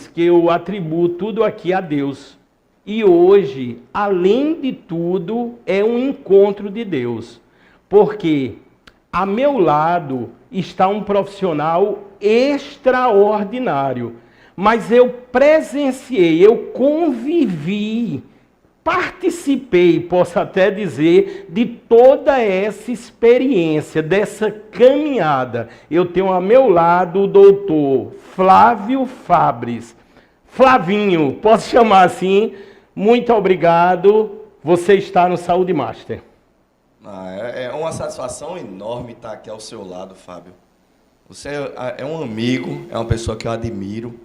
anos que eu atribuo tudo aqui a Deus. E hoje, além de tudo, é um encontro de Deus. Porque a meu lado está um profissional extraordinário. Mas eu presenciei, eu convivi, participei, posso até dizer, de toda essa experiência, dessa caminhada. Eu tenho ao meu lado o doutor Flávio Fabres. Flavinho, posso chamar assim? Muito obrigado. Você está no Saúde Master. É uma satisfação enorme estar aqui ao seu lado, Fábio. Você é um amigo, é uma pessoa que eu admiro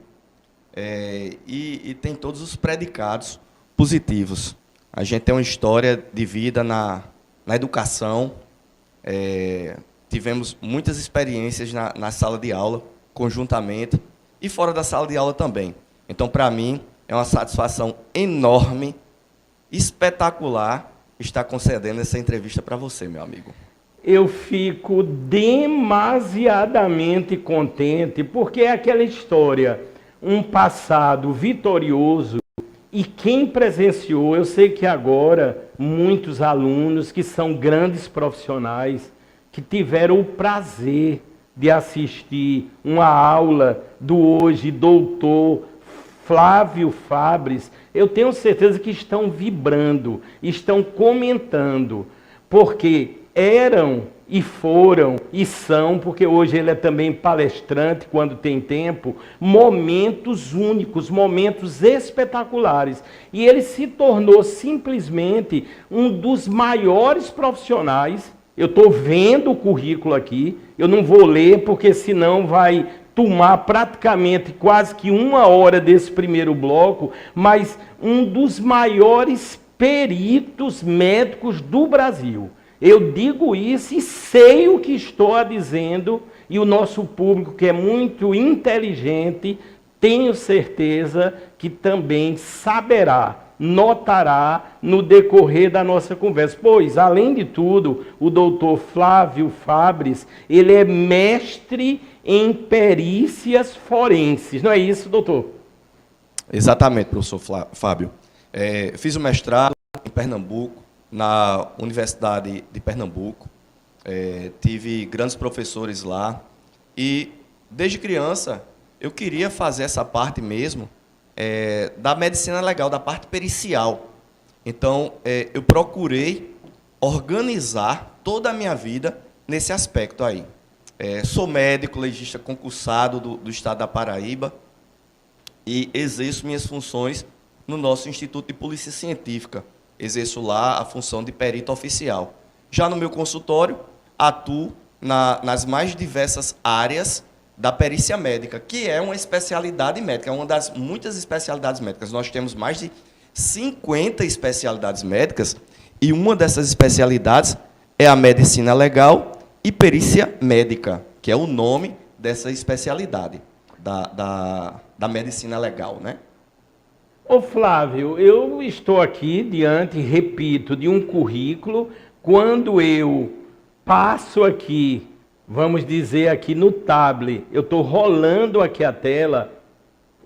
e tem todos os predicados positivos. A gente tem uma história de vida na educação, tivemos muitas experiências na sala de aula, conjuntamente, e fora da sala de aula também. Então, para mim, é uma satisfação enorme, espetacular, estar concedendo essa entrevista para você, meu amigo. Eu fico demasiadamente contente, porque é aquela história, um passado vitorioso, e quem presenciou, eu sei que agora muitos alunos que são grandes profissionais, que tiveram o prazer de assistir uma aula do hoje doutor Flávio Fabres, eu tenho certeza que estão vibrando, estão comentando, porque eram e foram e são, porque hoje ele é também palestrante quando tem tempo, momentos únicos, momentos espetaculares. E ele se tornou simplesmente um dos maiores profissionais. Eu estou vendo o currículo aqui, eu não vou ler porque senão vai tomar praticamente quase que 1 hora desse primeiro bloco, mas um dos maiores peritos médicos do Brasil. Eu digo isso e sei o que estou dizendo, e o nosso público, que é muito inteligente, tenho certeza que também saberá, notará no decorrer da nossa conversa. Pois, além de tudo, o doutor Flávio Fabres, ele é mestre em perícias forenses. Não é isso, doutor? Exatamente, professor Fábio. Fiz o mestrado em Pernambuco, na Universidade de Pernambuco. Tive grandes professores lá. E, desde criança, eu queria fazer essa parte mesmo da medicina legal, da parte pericial. Então, eu procurei organizar toda a minha vida nesse aspecto aí. Sou médico, legista concursado do estado da Paraíba e exerço minhas funções no nosso Instituto de Polícia Científica. Exerço lá a função de perito oficial. Já no meu consultório, atuo nas mais diversas áreas da perícia médica, que é uma especialidade médica, é uma das muitas especialidades médicas. Nós temos mais de 50 especialidades médicas e uma dessas especialidades é a medicina legal e perícia médica, que é o nome dessa especialidade da medicina legal, né? Ô Flávio, eu estou aqui diante, repito, de um currículo. Quando eu passo aqui, vamos dizer aqui no tablet, eu estou rolando aqui a tela,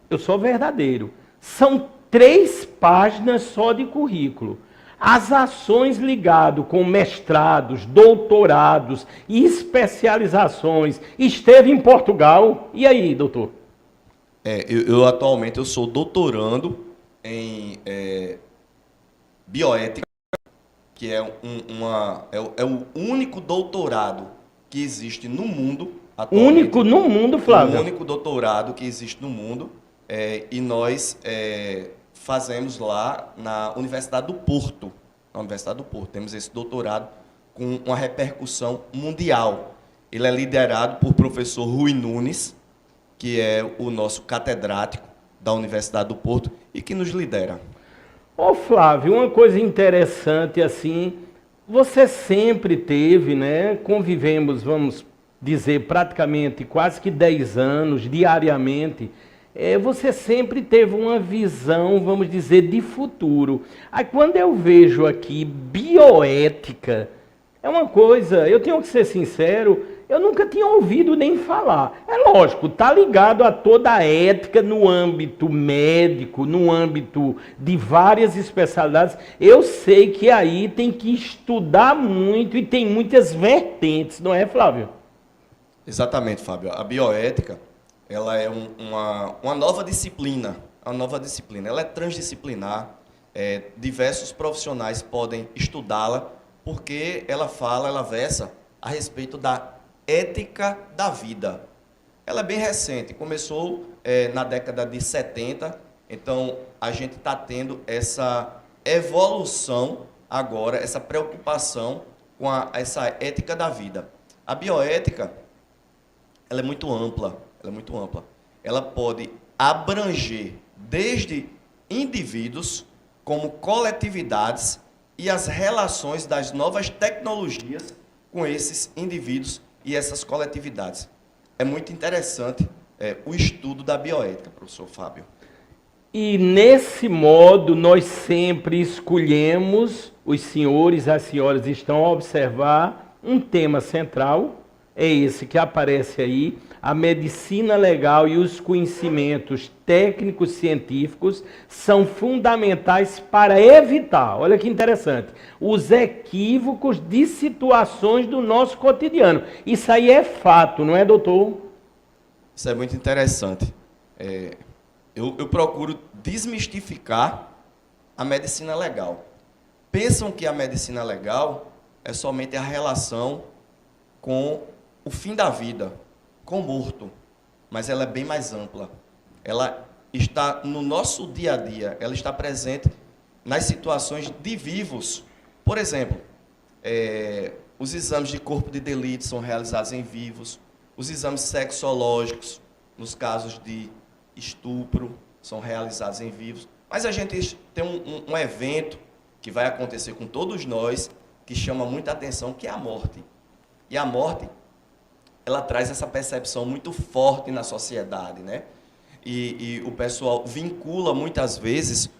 eu sou verdadeiro. São 3 páginas só de currículo. As ações ligadas com mestrados, doutorados e especializações. Esteve em Portugal. E aí, doutor? Atualmente eu sou doutorando em bioética, que é o único doutorado que existe no mundo atualmente. Único no mundo, Flávio? O único doutorado que existe no mundo. E nós fazemos lá na Universidade do Porto. Na Universidade do Porto. Temos esse doutorado com uma repercussão mundial. Ele é liderado por professor Rui Nunes, que é o nosso catedrático da Universidade do Porto e que nos lidera. Ô Flávio, uma coisa interessante assim, você sempre teve, né, convivemos, vamos dizer, praticamente quase que 10 anos, diariamente, você sempre teve uma visão, vamos dizer, de futuro. Aí quando eu vejo aqui bioética, é uma coisa, eu tenho que ser sincero, eu nunca tinha ouvido nem falar. É lógico, está ligado a toda a ética no âmbito médico, no âmbito de várias especialidades. Eu sei que aí tem que estudar muito e tem muitas vertentes, não é, Flávio? Exatamente, Fábio. A bioética, ela é uma nova disciplina. Uma nova disciplina. Ela é transdisciplinar. Diversos profissionais podem estudá-la porque ela versa a respeito da ética da vida. Ela é bem recente, começou na década de 70, então a gente está tendo essa evolução agora, essa preocupação com essa ética da vida. A bioética, ela é muito ampla, Ela pode abranger desde indivíduos como coletividades e as relações das novas tecnologias com esses indivíduos e essas coletividades. É muito interessante o estudo da bioética, professor Fábio. E nesse modo nós sempre escolhemos, os senhores e as senhoras estão a observar um tema central, é esse que aparece aí, a medicina legal e os conhecimentos técnicos científicos são fundamentais para evitar, olha que interessante, os equívocos de situações do nosso cotidiano. Isso aí é fato, não é, doutor? Isso é muito interessante. Eu procuro desmistificar a medicina legal. Pensam que a medicina legal é somente a relação com o fim da vida, com o morto, mas ela é bem mais ampla. Ela está no nosso dia a dia, ela está presente nas situações de vivos. Por exemplo, os exames de corpo de delito são realizados em vivos, os exames sexológicos, nos casos de estupro, são realizados em vivos. Mas a gente tem um evento que vai acontecer com todos nós, que chama muita atenção, que é a morte. E a morte, ela traz essa percepção muito forte na sociedade, né? E o pessoal vincula muitas vezes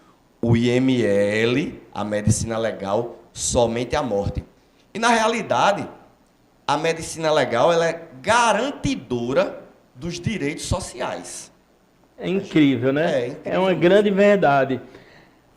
o IML, a medicina legal, somente à morte. E na realidade, a medicina legal ela é garantidora dos direitos sociais. É incrível, né? É incrível. É uma grande verdade.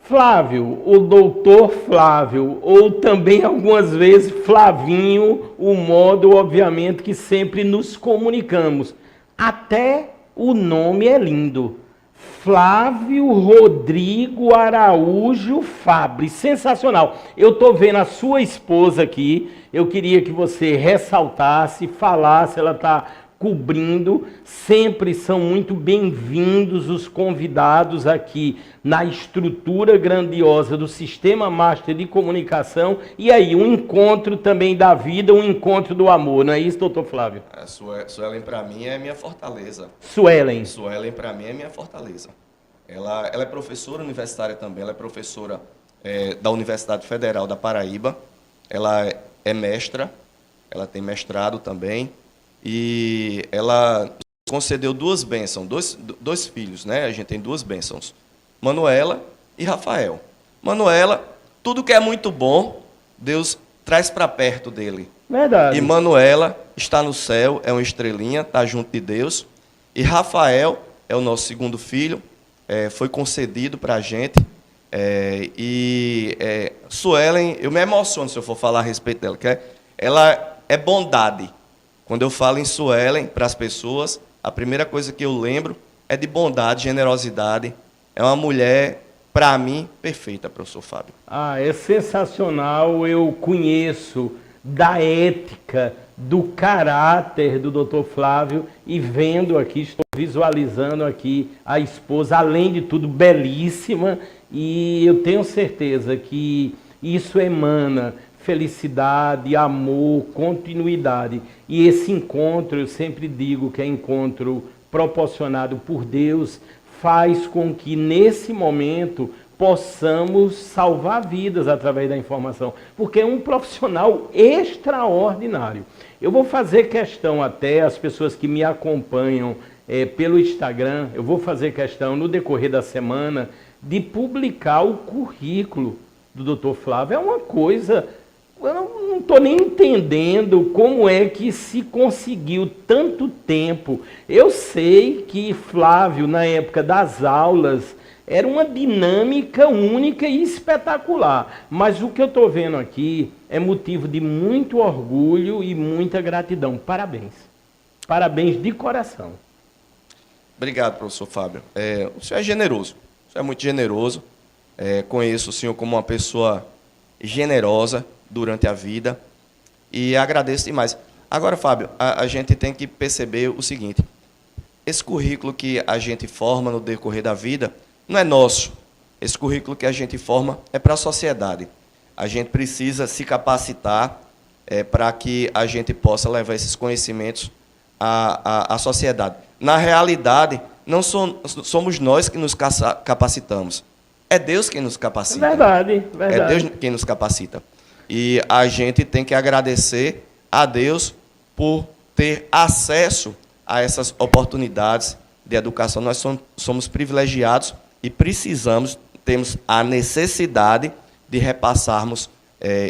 Flávio, o doutor Flávio, ou também algumas vezes Flavinho, o modo, obviamente, que sempre nos comunicamos. Até o nome é lindo. Flávio Rodrigo Araújo Fabre, sensacional. Eu estou vendo a sua esposa aqui, eu queria que você ressaltasse, falasse, ela está cobrindo, sempre são muito bem-vindos os convidados aqui na estrutura grandiosa do Sistema Master de Comunicação, e aí um encontro também da vida, um encontro do amor, não é isso, doutor Flávio? A Suelen, para mim, é minha fortaleza. Suelen, para mim, é minha fortaleza. Ela é professora universitária também, ela é professora da Universidade Federal da Paraíba, ela é mestra, ela tem mestrado também, e ela concedeu duas bênçãos, dois filhos, né? A gente tem duas bênçãos, Manuela e Rafael. Manuela, tudo que é muito bom, Deus traz para perto dele. verdade. E Manuela está no céu, é uma estrelinha, está junto de Deus. E Rafael é o nosso segundo filho, foi concedido para a gente. Suelen, eu me emociono se eu for falar a respeito dela, que ela é bondade. Quando eu falo em Suelen para as pessoas, a primeira coisa que eu lembro é de bondade, generosidade. É uma mulher, para mim, perfeita, professor Fábio. É sensacional, eu conheço da ética, do caráter do doutor Flávio e vendo aqui, estou visualizando aqui a esposa, além de tudo, belíssima, e eu tenho certeza que isso emana felicidade, amor, continuidade. E esse encontro, eu sempre digo que é encontro proporcionado por Deus, faz com que nesse momento possamos salvar vidas através da informação, porque é um profissional extraordinário. Eu vou fazer questão até, as pessoas que me acompanham pelo Instagram, eu vou fazer questão no decorrer da semana de publicar o currículo do Dr. Flávio. É uma coisa Eu não estou nem entendendo como é que se conseguiu tanto tempo. Eu sei que Flávio, na época das aulas, era uma dinâmica única e espetacular. Mas o que eu estou vendo aqui é motivo de muito orgulho e muita gratidão. Parabéns. Parabéns de coração. Obrigado, professor Fábio. O senhor é generoso. O senhor é muito generoso. Conheço o senhor como uma pessoa generosa durante a vida e agradeço demais. Agora, Fábio, a gente tem que perceber o seguinte: esse currículo que a gente forma no decorrer da vida não é nosso. Esse currículo que a gente forma é para a sociedade. A gente precisa se capacitar para que a gente possa levar esses conhecimentos à sociedade. Na realidade, não somos nós que nos capacitamos. É Deus quem nos capacita. Verdade, verdade. É Deus quem nos capacita. E a gente tem que agradecer a Deus por ter acesso a essas oportunidades de educação. Nós somos privilegiados e temos a necessidade de repassarmos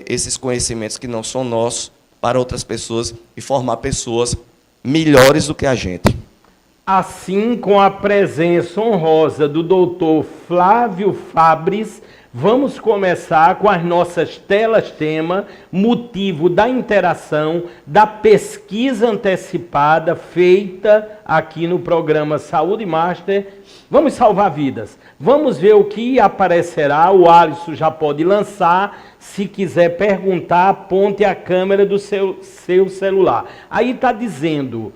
esses conhecimentos que não são nossos para outras pessoas e formar pessoas melhores do que a gente. Assim, com a presença honrosa do doutor Flávio Fabris, vamos começar com as nossas telas-tema, motivo da interação, da pesquisa antecipada feita aqui no programa Saúde Master. Vamos salvar vidas. Vamos ver o que aparecerá. O Alisson já pode lançar. Se quiser perguntar, aponte a câmera do seu celular. Aí está dizendo: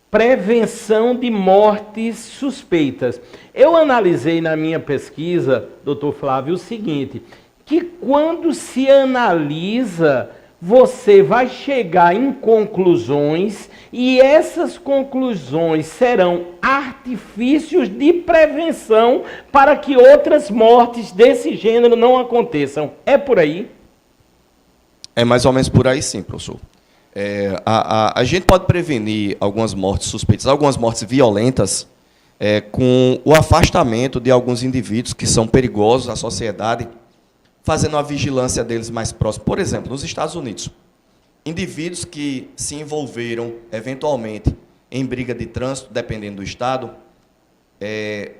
prevenção de mortes suspeitas. Eu analisei na minha pesquisa, doutor Flávio, o seguinte, que quando se analisa, você vai chegar em conclusões e essas conclusões serão artifícios de prevenção para que outras mortes desse gênero não aconteçam. É por aí? É mais ou menos por aí, sim, professor. A gente pode prevenir algumas mortes suspeitas, algumas mortes violentas, com o afastamento de alguns indivíduos que são perigosos à sociedade, fazendo a vigilância deles mais próxima. Por exemplo, nos Estados Unidos, indivíduos que se envolveram, eventualmente, em briga de trânsito, dependendo do estado,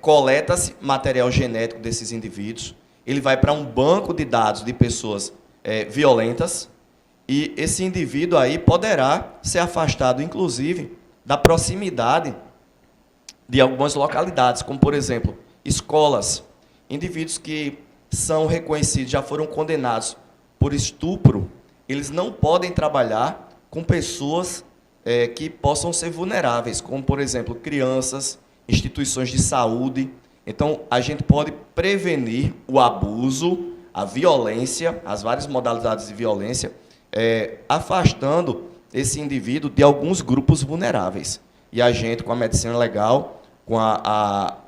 coleta-se material genético desses indivíduos, ele vai para um banco de dados de pessoas violentas, e esse indivíduo aí poderá ser afastado, inclusive, da proximidade de algumas localidades, como, por exemplo, escolas. Indivíduos que são reconhecidos, já foram condenados por estupro, eles não podem trabalhar com pessoas que possam ser vulneráveis, como, por exemplo, crianças, instituições de saúde. Então, a gente pode prevenir o abuso, a violência, as várias modalidades de violência, afastando esse indivíduo de alguns grupos vulneráveis. E a gente, com a medicina legal, com a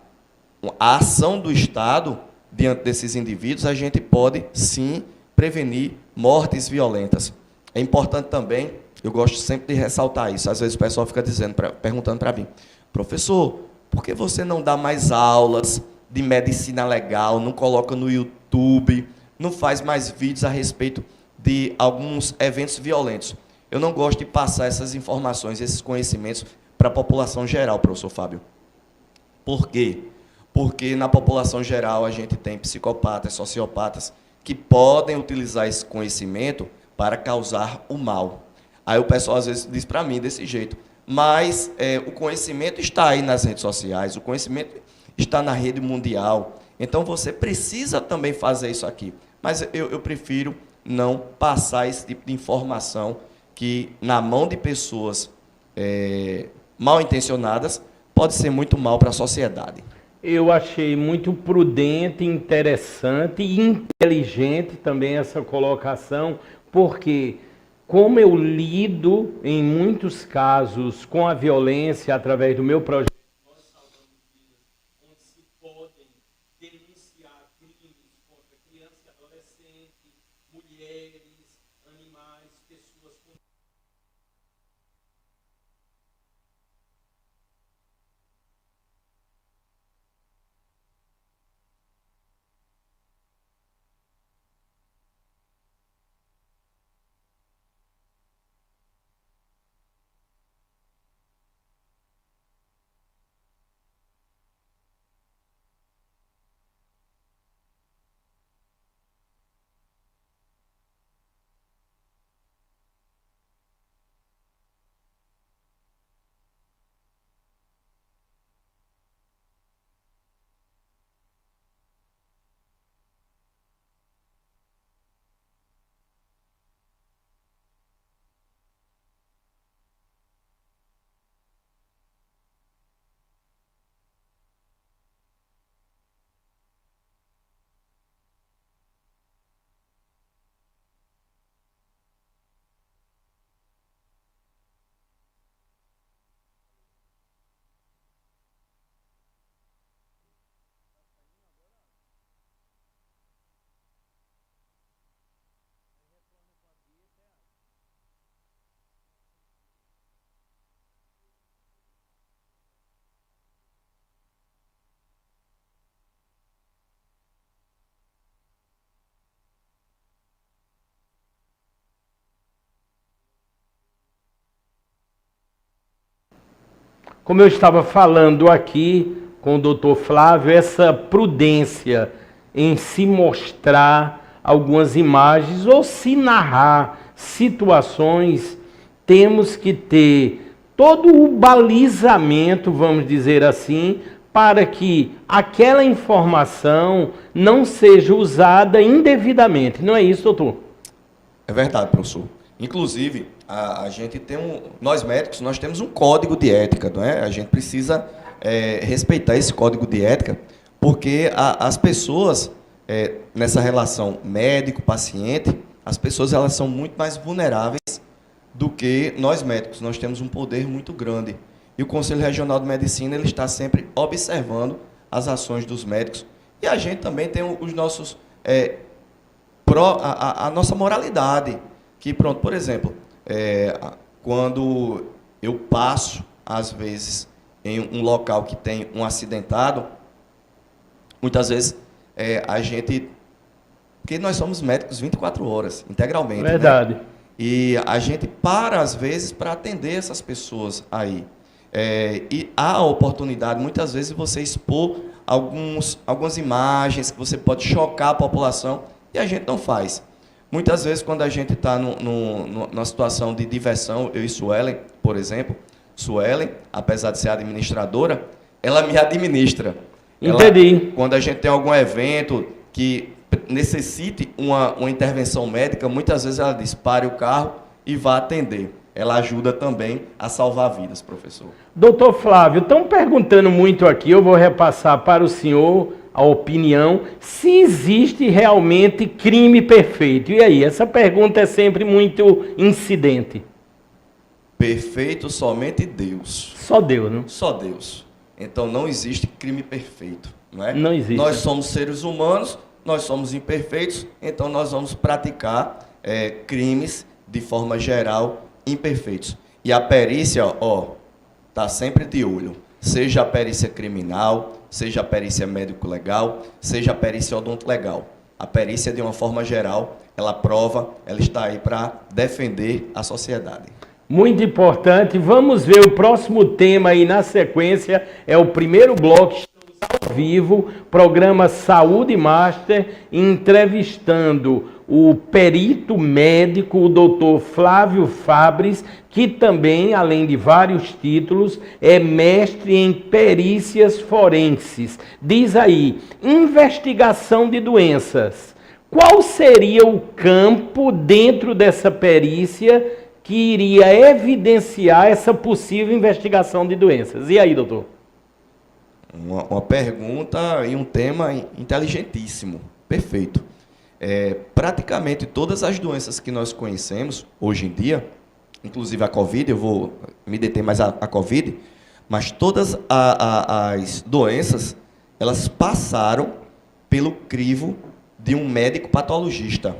ação do Estado diante desses indivíduos, a gente pode, sim, prevenir mortes violentas. É importante também, eu gosto sempre de ressaltar isso, às vezes o pessoal fica perguntando para mim: professor, por que você não dá mais aulas de medicina legal, não coloca no YouTube, não faz mais vídeos a respeito de alguns eventos violentos? Eu não gosto de passar essas informações, esses conhecimentos para a população geral, professor Fábio. Por quê? Porque na população geral a gente tem psicopatas, sociopatas, que podem utilizar esse conhecimento para causar o mal. Aí o pessoal às vezes diz para mim desse jeito: mas o conhecimento está aí nas redes sociais, o conhecimento está na rede mundial, então você precisa também fazer isso aqui. Mas eu prefiro não passar esse tipo de informação que, na mão de pessoas mal intencionadas, pode ser muito mal para a sociedade. Eu achei muito prudente, interessante e inteligente também essa colocação, porque como eu lido em muitos casos com a violência através do meu projeto Nós Salvamos Vidas, onde se podem denunciar crimes contra criança e adolescente, mulheres, animais, pessoas com como eu estava falando aqui com o doutor Flávio, essa prudência em se mostrar algumas imagens ou se narrar situações, temos que ter todo o balizamento, vamos dizer assim, para que aquela informação não seja usada indevidamente. Não é isso, doutor? É verdade, professor. Inclusive, a gente tem nós médicos, nós temos um código de ética, não é? A gente precisa respeitar esse código de ética, porque as pessoas, nessa relação médico-paciente, as pessoas elas são muito mais vulneráveis do que nós médicos. Nós temos um poder muito grande. E o Conselho Regional de Medicina ele está sempre observando as ações dos médicos. E a gente também tem os nossos a nossa moralidade. Que, pronto, por exemplo, quando eu passo, às vezes, em um local que tem um acidentado, muitas vezes a gente... Porque nós somos médicos 24 horas, integralmente. Verdade. Né? E a gente para, às vezes, para atender essas pessoas aí. E há a oportunidade, muitas vezes, de você expor algumas imagens que você pode chocar a população, e a gente não faz. Muitas vezes, quando a gente está numa situação de diversão, eu e Suelen, por exemplo, Suelen, apesar de ser administradora, ela me administra. Entendi. Quando a gente tem algum evento que necessite uma intervenção médica, muitas vezes ela diz, pare o carro e vá atender. Ela ajuda também a salvar vidas, professor. Doutor Flávio, estão perguntando muito aqui, eu vou repassar para o senhor a opinião, se existe realmente crime perfeito. E aí, essa pergunta é sempre muito incidente. Perfeito somente Deus. Só Deus, não? Só Deus. Então não existe crime perfeito, não é? Não existe. Nós somos seres humanos, nós somos imperfeitos, então nós vamos praticar crimes de forma geral imperfeitos. E a perícia, está sempre de olho. Seja a perícia criminal, seja a perícia médico-legal, seja a perícia odonto-legal. A perícia, de uma forma geral, ela prova, ela está aí para defender a sociedade. Muito importante. Vamos ver o próximo tema aí na sequência. É o primeiro bloco. Estamos ao vivo, programa Saúde Master, entrevistando o perito médico, o doutor Flávio Fabres, que também, além de vários títulos, é mestre em perícias forenses. Diz aí, investigação de doenças. Qual seria o campo dentro dessa perícia que iria evidenciar essa possível investigação de doenças? E aí, doutor? Uma pergunta e um tema inteligentíssimo. Perfeito. Praticamente todas as doenças que nós conhecemos hoje em dia, inclusive a Covid, eu vou me deter mais a Covid, mas todas as doenças, elas passaram pelo crivo de um médico patologista.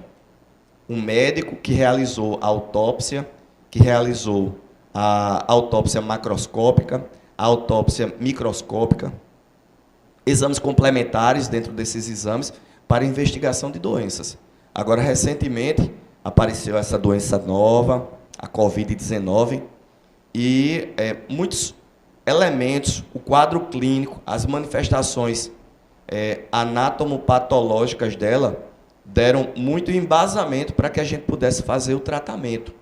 Um médico que realizou a autópsia, que realizou a autópsia macroscópica, a autópsia microscópica, exames complementares dentro desses exames para investigação de doenças. Agora, recentemente, apareceu essa doença nova, a Covid-19, e muitos elementos, o quadro clínico, as manifestações anatomopatológicas dela, deram muito embasamento para que a gente pudesse fazer o tratamento.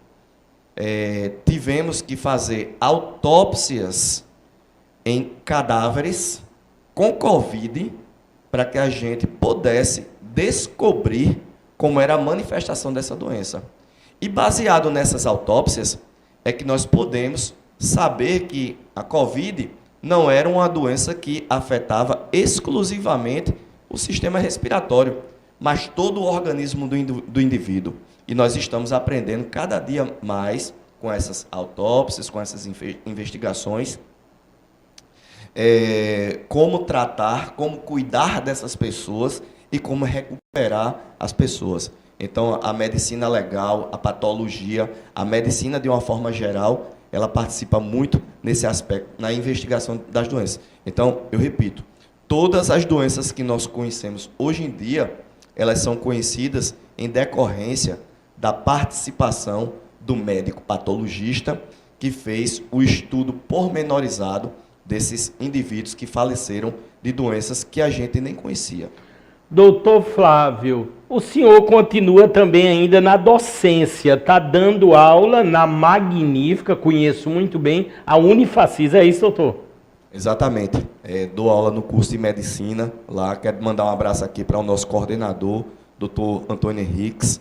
Tivemos que fazer autópsias em cadáveres com Covid para que a gente pudesse descobrir como era a manifestação dessa doença. E baseado nessas autópsias, é que nós podemos saber que a Covid não era uma doença que afetava exclusivamente o sistema respiratório, mas todo o organismo do indivíduo. E nós estamos aprendendo cada dia mais com essas autópsias, com essas investigações, como tratar, como cuidar dessas pessoas e como recuperar as pessoas. Então, a medicina legal, a patologia, a medicina de uma forma geral, ela participa muito nesse aspecto, na investigação das doenças. Então, eu repito, todas as doenças que nós conhecemos hoje em dia, elas são conhecidas em decorrência da participação do médico patologista que fez o estudo pormenorizado desses indivíduos que faleceram de doenças que a gente nem conhecia. Doutor Flávio, o senhor continua também ainda na docência, está dando aula na magnífica, conheço muito bem, a Unifacis, é isso, doutor? Exatamente. Dou aula no curso de medicina lá. Quero mandar um abraço aqui para o nosso coordenador, doutor Antônio Henriques.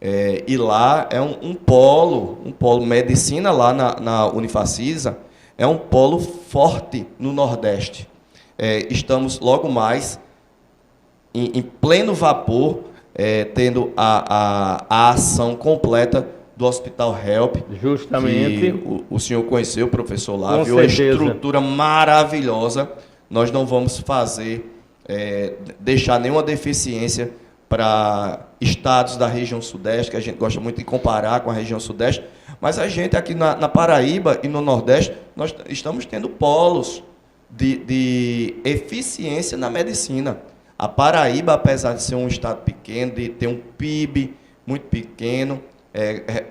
E lá é um polo medicina lá na Unifacisa, é um polo forte no Nordeste. Estamos logo mais em pleno vapor, tendo a ação completa do Hospital Help. Justamente. Que o senhor conheceu, professor lá, viu a estrutura maravilhosa. Nós não vamos deixar nenhuma deficiência para estados da região Sudeste, que a gente gosta muito de comparar com a região Sudeste, mas a gente aqui na Paraíba e no Nordeste, nós estamos tendo polos de eficiência na medicina. A Paraíba, apesar de ser um estado pequeno, de ter um PIB muito pequeno,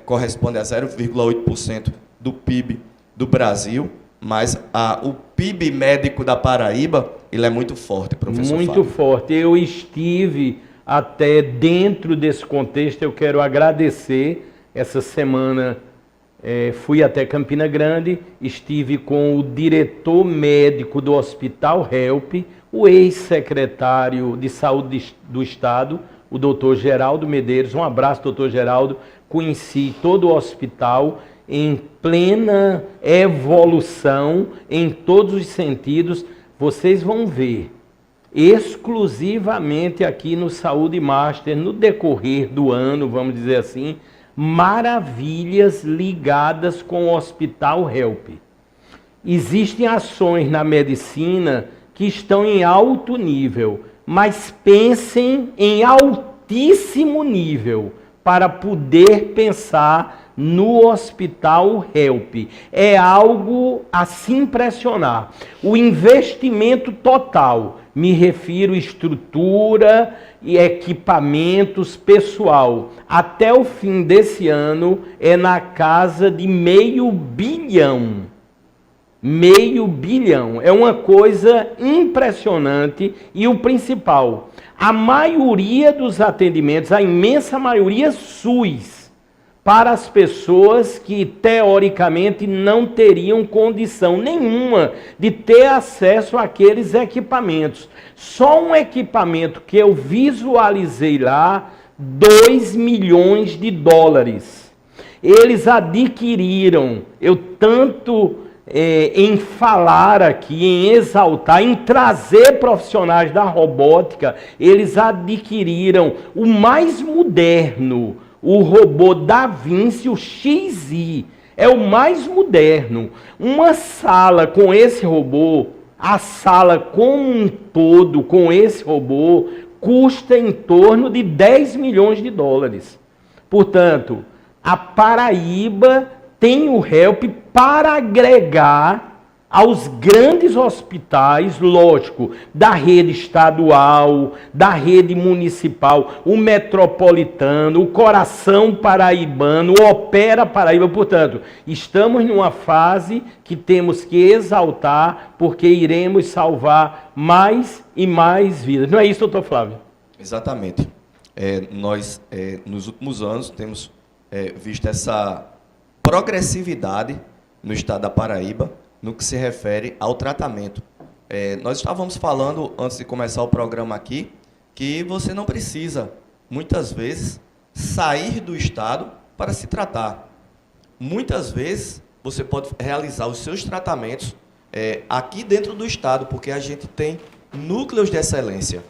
corresponde a 0,8% do PIB do Brasil, mas o PIB médico da Paraíba, ele é muito forte, professor Muito Fábio. forte. Eu estive até dentro desse contexto, eu quero agradecer. Essa semana fui até Campina Grande, estive com o diretor médico do Hospital Help, o ex-secretário de Saúde do Estado, o doutor Geraldo Medeiros. Um abraço, doutor Geraldo. Conheci todo o hospital em plena evolução, em todos os sentidos. Vocês vão ver, exclusivamente aqui no Saúde Master, no decorrer do ano, vamos dizer assim, maravilhas ligadas com o Hospital Help. Existem ações na medicina que estão em alto nível, mas pensem em altíssimo nível para poder pensar no Hospital Help. É algo a se impressionar. O investimento total, me refiro estrutura e equipamentos, pessoal, até o fim desse ano é na casa de R$500 milhão. R$500 milhão. É uma coisa impressionante. E o principal, a maioria dos atendimentos, a imensa maioria SUS, para as pessoas que teoricamente não teriam condição nenhuma de ter acesso àqueles equipamentos. Só um equipamento que eu visualizei lá, $2 milhões. Eles adquiriram, eu tanto em falar aqui, em exaltar, em trazer profissionais da robótica, eles adquiriram o mais moderno, o robô Da Vinci, o XI, é o mais moderno. Uma sala com esse robô, a sala como um todo com esse robô, custa em torno de $10 milhões. Portanto, a Paraíba tem o Help para agregar aos grandes hospitais, lógico, da rede estadual, da rede municipal, o metropolitano, o coração paraibano, o Opera Paraíba. Portanto, estamos numa fase que temos que exaltar, porque iremos salvar mais e mais vidas. Não é isso, doutor Flávio? Exatamente. Nós, nos últimos anos, temos visto essa progressividade no estado da Paraíba, no que se refere ao tratamento. Nós estávamos falando, antes de começar o programa aqui, que você não precisa, muitas vezes, sair do estado para se tratar. Muitas vezes, você pode realizar os seus tratamentos aqui dentro do estado, porque a gente tem núcleos de excelência.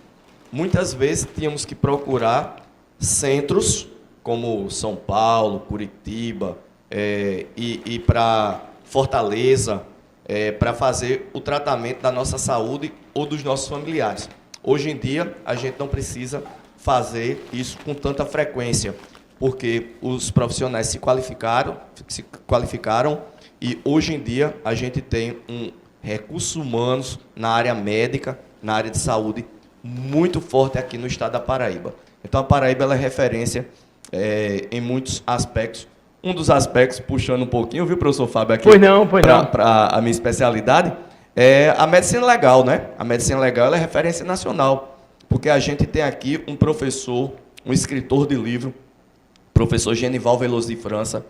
Muitas vezes, tínhamos que procurar centros, como São Paulo, Curitiba, e para Fortaleza, para fazer o tratamento da nossa saúde ou dos nossos familiares. Hoje em dia, a gente não precisa fazer isso com tanta frequência, porque os profissionais se qualificaram e hoje em dia a gente tem recursos humanos na área médica, na área de saúde, muito forte aqui no estado da Paraíba. Então, a Paraíba ela é referência em muitos aspectos um dos aspectos, puxando um pouquinho, viu, professor Fábio, aqui Pois não. Para a minha especialidade, é a medicina legal, né? A medicina legal ela é referência nacional, porque a gente tem aqui um professor, um escritor de livro, professor Genival Veloso de França,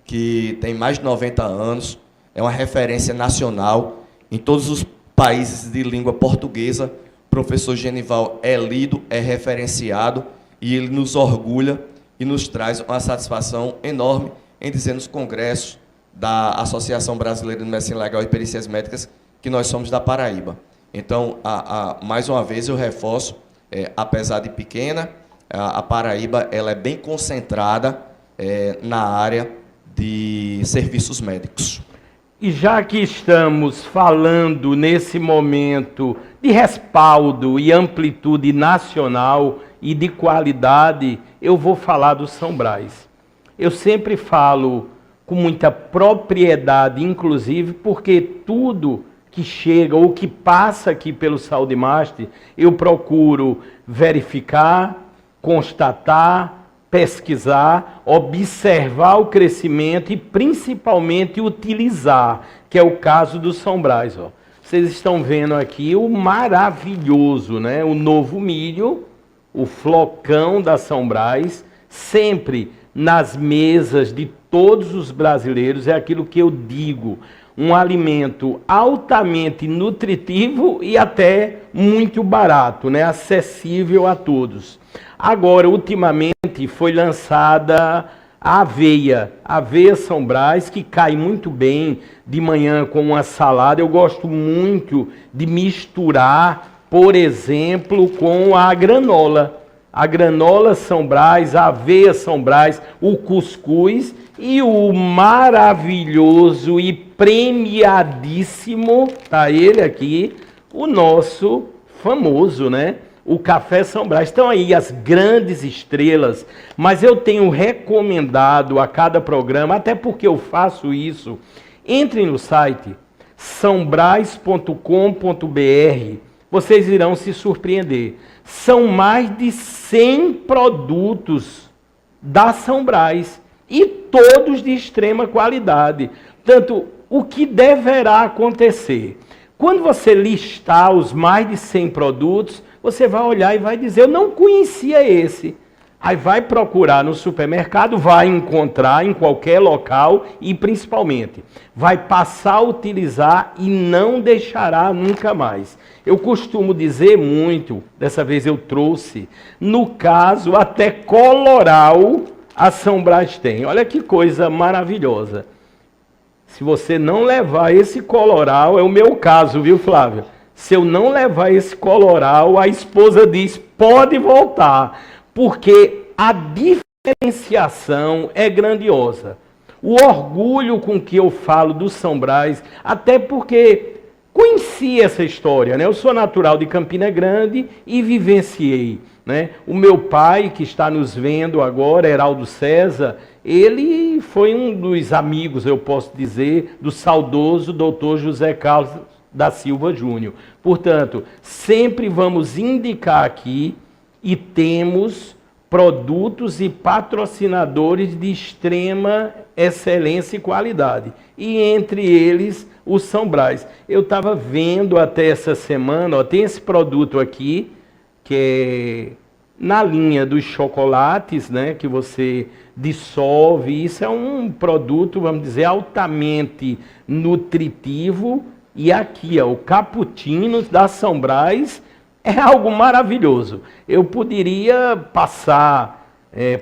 que tem mais de 90 anos, é uma referência nacional em todos os países de língua portuguesa. O professor Genival é lido, é referenciado, e ele nos orgulha e nos traz uma satisfação enorme em dizer nos congressos da Associação Brasileira de Medicina Legal e Perícias Médicas que nós somos da Paraíba. Então, mais uma vez, eu reforço, apesar de pequena, a Paraíba ela é bem concentrada na área de serviços médicos. E já que estamos falando nesse momento de respaldo e amplitude nacional e de qualidade, eu vou falar do São Brás. Eu sempre falo com muita propriedade, inclusive, porque tudo que chega ou que passa aqui pelo Saúde Master, eu procuro verificar, constatar, pesquisar, observar o crescimento e principalmente utilizar, que é o caso do São Brás. Ó. Vocês estão vendo aqui o maravilhoso, né? O novo milho, o flocão da São Brás, sempre nas mesas de todos os brasileiros, é aquilo que eu digo, um alimento altamente nutritivo e até muito barato, né? Acessível a todos. Agora, ultimamente, foi lançada a aveia São Brás, que cai muito bem de manhã com uma salada. Eu gosto muito de misturar, por exemplo, com a granola. A granola São Brás, a aveia São Brás, o cuscuz e o maravilhoso e premiadíssimo, tá ele aqui, o nosso famoso, né? O Café São Brás. Estão aí as grandes estrelas, mas eu tenho recomendado a cada programa, até porque eu faço isso, entrem no site sãobras.com.br, vocês irão se surpreender. São mais de 100 produtos da São Brás e todos de extrema qualidade. Tanto o que deverá acontecer? Quando você listar os mais de 100 produtos, você vai olhar e vai dizer, eu não conhecia esse. Aí vai procurar no supermercado, vai encontrar em qualquer local e principalmente vai passar a utilizar e não deixará nunca mais. Eu costumo dizer muito, dessa vez eu trouxe, no caso até coloral a São Brás tem. Olha que coisa maravilhosa. Se você não levar esse coloral, é o meu caso, viu, Flávio? Se eu não levar esse coloral, a esposa diz, pode voltar, porque a diferenciação é grandiosa. O orgulho com que eu falo do São Brás, até porque conheci essa história, né? Eu sou natural de Campina Grande e vivenciei, né? O meu pai, que está nos vendo agora, Heraldo César, ele foi um dos amigos, eu posso dizer, do saudoso Dr. José Carlos da Silva Júnior. Portanto, sempre vamos indicar aqui e temos produtos e patrocinadores de extrema excelência e qualidade. E entre eles, o São Brás. Eu estava vendo até essa semana, ó, tem esse produto aqui, que é na linha dos chocolates, né, que você dissolve. Isso é um produto, vamos dizer, altamente nutritivo. E aqui, ó, o cappuccino da São Brás é algo maravilhoso. Eu poderia passar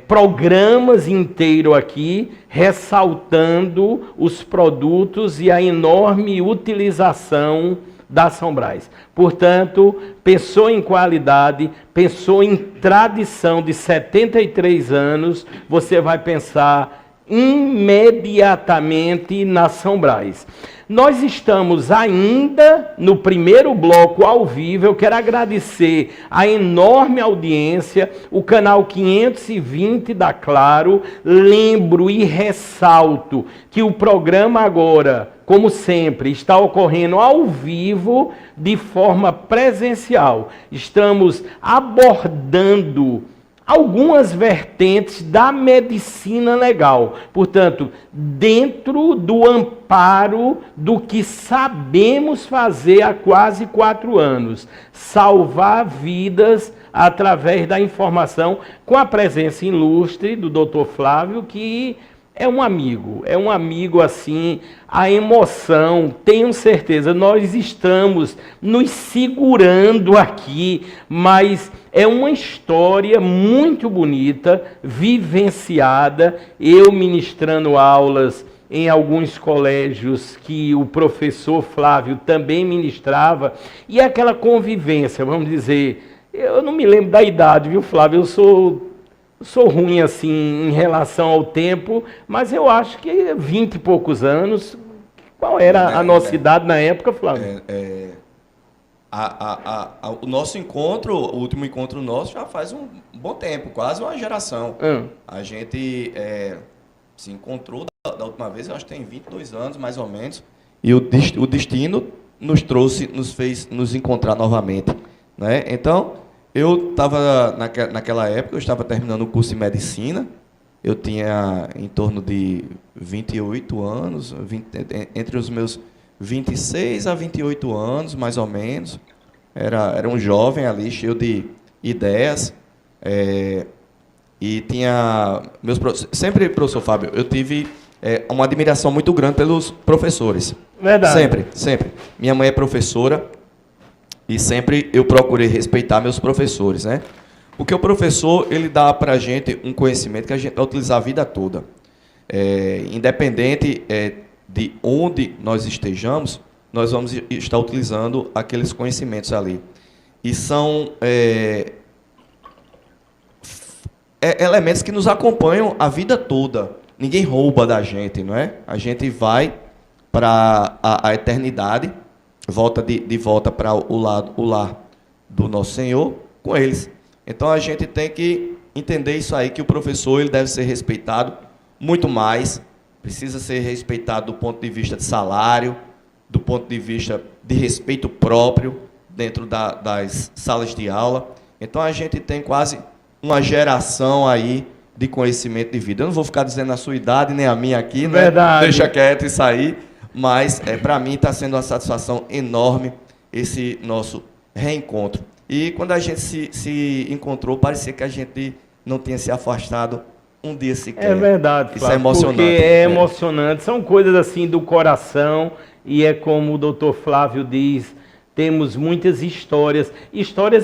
programas inteiros aqui ressaltando os produtos e a enorme utilização da São Brás. Portanto, pensou em qualidade, pensou em tradição de 73 anos, você vai pensar imediatamente na São Brás. Nós estamos ainda no primeiro bloco ao vivo. Eu quero agradecer a enorme audiência, o canal 520 da Claro. Lembro e ressalto que o programa agora, como sempre, está ocorrendo ao vivo de forma presencial. Estamos abordando algumas vertentes da medicina legal. Portanto, dentro do amparo do que sabemos fazer há quase 4 anos, salvar vidas através da informação, com a presença ilustre do Dr. Flávio, que é um amigo assim, a emoção, tenho certeza, nós estamos nos segurando aqui, mas é uma história muito bonita, vivenciada, eu ministrando aulas em alguns colégios que o professor Flávio também ministrava, e aquela convivência, vamos dizer, eu não me lembro da idade, viu, Flávio, eu sou ruim assim em relação ao tempo, mas eu acho que 20 e poucos anos. Qual era a nossa idade na época, Flávio? O nosso encontro, o último encontro nosso, já faz um bom tempo, quase uma geração. A gente se encontrou da última vez, eu acho que tem 22 anos, mais ou menos, e o destino nos fez nos encontrar novamente, né? Então, eu estava, naquela época, eu estava terminando o curso de medicina, eu tinha em torno de 28 anos, entre os meus 26 a 28 anos, mais ou menos. Era um jovem ali, cheio de ideias, e tinha sempre, professor Fábio, eu tive uma admiração muito grande pelos professores. Verdade. Sempre. Minha mãe é professora, e sempre eu procurei respeitar meus professores, né? Porque o professor, ele dá para a gente um conhecimento que a gente vai utilizar a vida toda. Independente de onde nós estejamos, nós vamos estar utilizando aqueles conhecimentos ali. E são elementos que nos acompanham a vida toda. Ninguém rouba da gente, não é? A gente vai para a eternidade, volta de volta para o lar do nosso Senhor com eles. Então a gente tem que entender isso aí, que o professor ele deve ser respeitado muito mais, precisa ser respeitado do ponto de vista de salário, do ponto de vista de respeito próprio dentro das salas de aula. Então a gente tem quase uma geração aí de conhecimento de vida. Eu não vou ficar dizendo a sua idade nem a minha aqui, né? Verdade. Deixa quieto isso aí. Mas, para mim, está sendo uma satisfação enorme esse nosso reencontro. E quando a gente se encontrou, parecia que a gente não tinha se afastado um dia sequer. É verdade, Flávio, isso é emocionante. Porque é emocionante, são coisas assim do coração, e é como o doutor Flávio diz, temos muitas histórias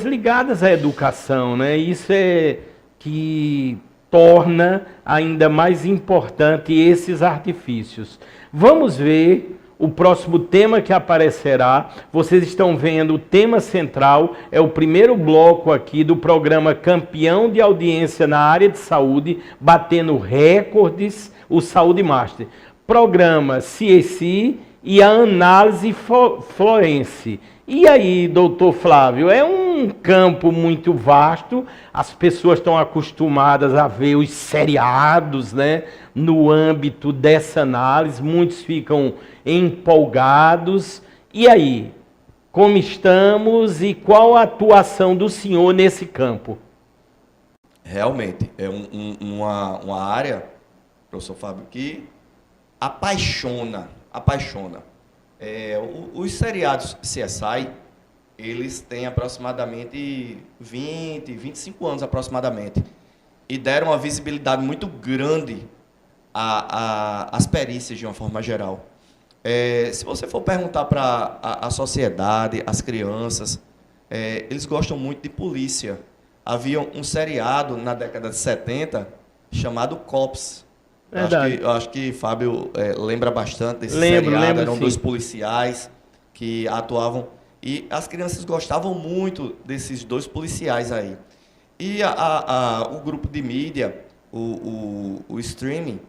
ligadas à educação, né? Isso é que torna ainda mais importante esses artifícios. Vamos ver o próximo tema que aparecerá. Vocês estão vendo o tema central, é o primeiro bloco aqui do programa Campeão de Audiência na área de saúde, batendo recordes, o Saúde Master. Programa CSI e a análise forense. E aí, doutor Flávio, é um campo muito vasto, as pessoas estão acostumadas a ver os seriados, né, no âmbito dessa análise, muitos ficam empolgados. E aí, como estamos e qual a atuação do senhor nesse campo? Realmente, é uma área, professor Fábio, que apaixona. Os seriados CSI, eles têm aproximadamente 25 anos aproximadamente, e deram uma visibilidade muito grande às perícias de uma forma geral. Se você for perguntar para a sociedade, as crianças, eles gostam muito de polícia. Havia um seriado na década de 70 chamado Cops. Eu acho que Fábio lembra bastante desse seriado. Eram 2 policiais que atuavam. E as crianças gostavam muito desses 2 policiais aí. E o grupo de mídia, o streaming,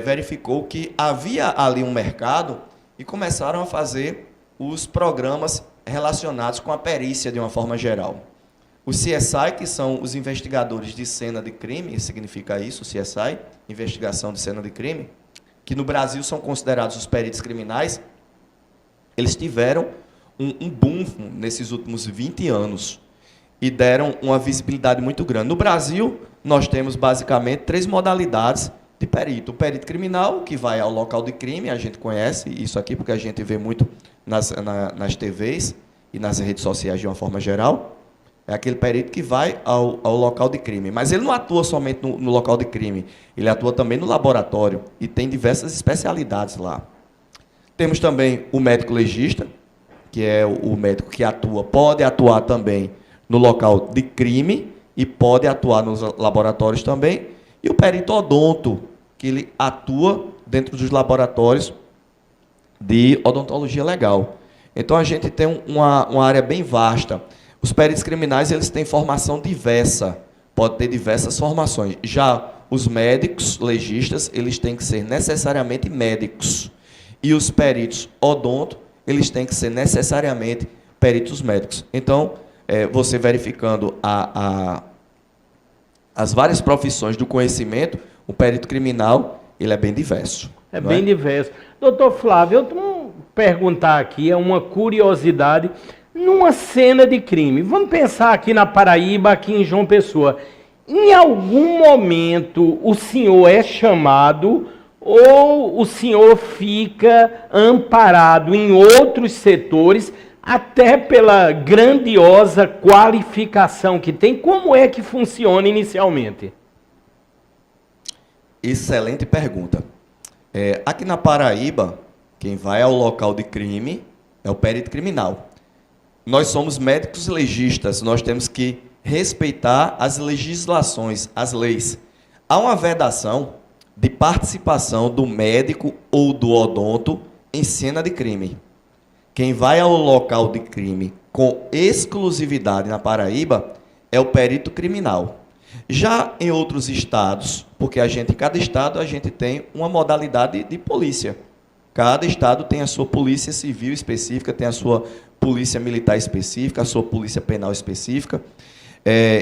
verificou que havia ali um mercado e começaram a fazer os programas relacionados com a perícia de uma forma geral. O CSI, que são os investigadores de cena de crime, significa isso, CSI, investigação de cena de crime, que no Brasil são considerados os peritos criminais, eles tiveram um boom nesses últimos 20 anos e deram uma visibilidade muito grande. No Brasil, nós temos basicamente 3 modalidades de perito. O perito criminal, que vai ao local de crime, a gente conhece isso aqui porque a gente vê muito nas TVs e nas redes sociais de uma forma geral. É aquele perito que vai ao local de crime. Mas ele não atua somente no local de crime, ele atua também no laboratório e tem diversas especialidades lá. Temos também o médico legista, que é o médico que pode atuar também no local de crime e pode atuar nos laboratórios também. E o perito odonto, que ele atua dentro dos laboratórios de odontologia legal. Então, a gente tem uma área bem vasta. Os peritos criminais, eles têm formação diversa, pode ter diversas formações. Já os médicos legistas, eles têm que ser necessariamente médicos. E os peritos odonto, eles têm que ser necessariamente peritos médicos. Então, você verificando as várias profissões do conhecimento, o perito criminal, ele é bem diverso. É bem diverso. Doutor Flávio, eu vou perguntar aqui, é uma curiosidade, numa cena de crime, vamos pensar aqui na Paraíba, aqui em João Pessoa, em algum momento o senhor é chamado ou o senhor fica amparado em outros setores, até pela grandiosa qualificação que tem? Como é que funciona inicialmente? Excelente pergunta. Aqui na Paraíba, quem vai ao local de crime é o perito criminal. Nós somos médicos legistas, nós temos que respeitar as legislações, as leis. Há uma vedação de participação do médico ou do odonto em cena de crime. Quem vai ao local de crime com exclusividade na Paraíba é o perito criminal. Já em outros estados, porque em cada estado a gente tem uma modalidade de polícia. Cada estado tem a sua polícia civil específica, tem a sua polícia militar específica, a sua polícia penal específica.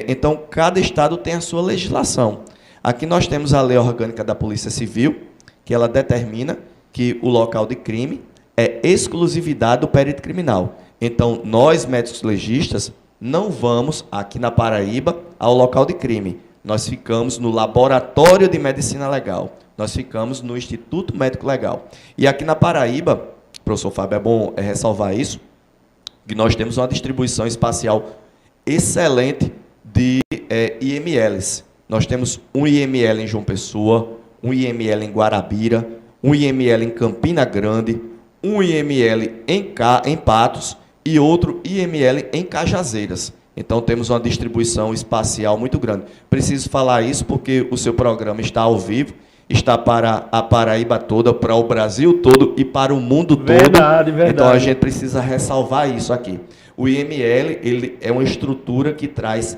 Então, cada estado tem a sua legislação. Aqui nós temos a Lei Orgânica da Polícia Civil, que ela determina que o local de crime é exclusividade do perito criminal. Então, nós, médicos legistas, não vamos, aqui na Paraíba, ao local de crime. Nós ficamos no Laboratório de Medicina Legal. Nós ficamos no Instituto Médico Legal. E aqui na Paraíba, professor Fábio, é bom ressalvar isso, que nós temos uma distribuição espacial excelente de IMLs. Nós temos um IML em João Pessoa, um IML em Guarabira, um IML em Campina Grande, um IML em Patos e outro IML em Cajazeiras. Então, temos uma distribuição espacial muito grande. Preciso falar isso porque o seu programa está ao vivo, está para a Paraíba toda, para o Brasil todo e para o mundo todo. Verdade. Então, a gente precisa ressalvar isso aqui. O IML, ele é uma estrutura que traz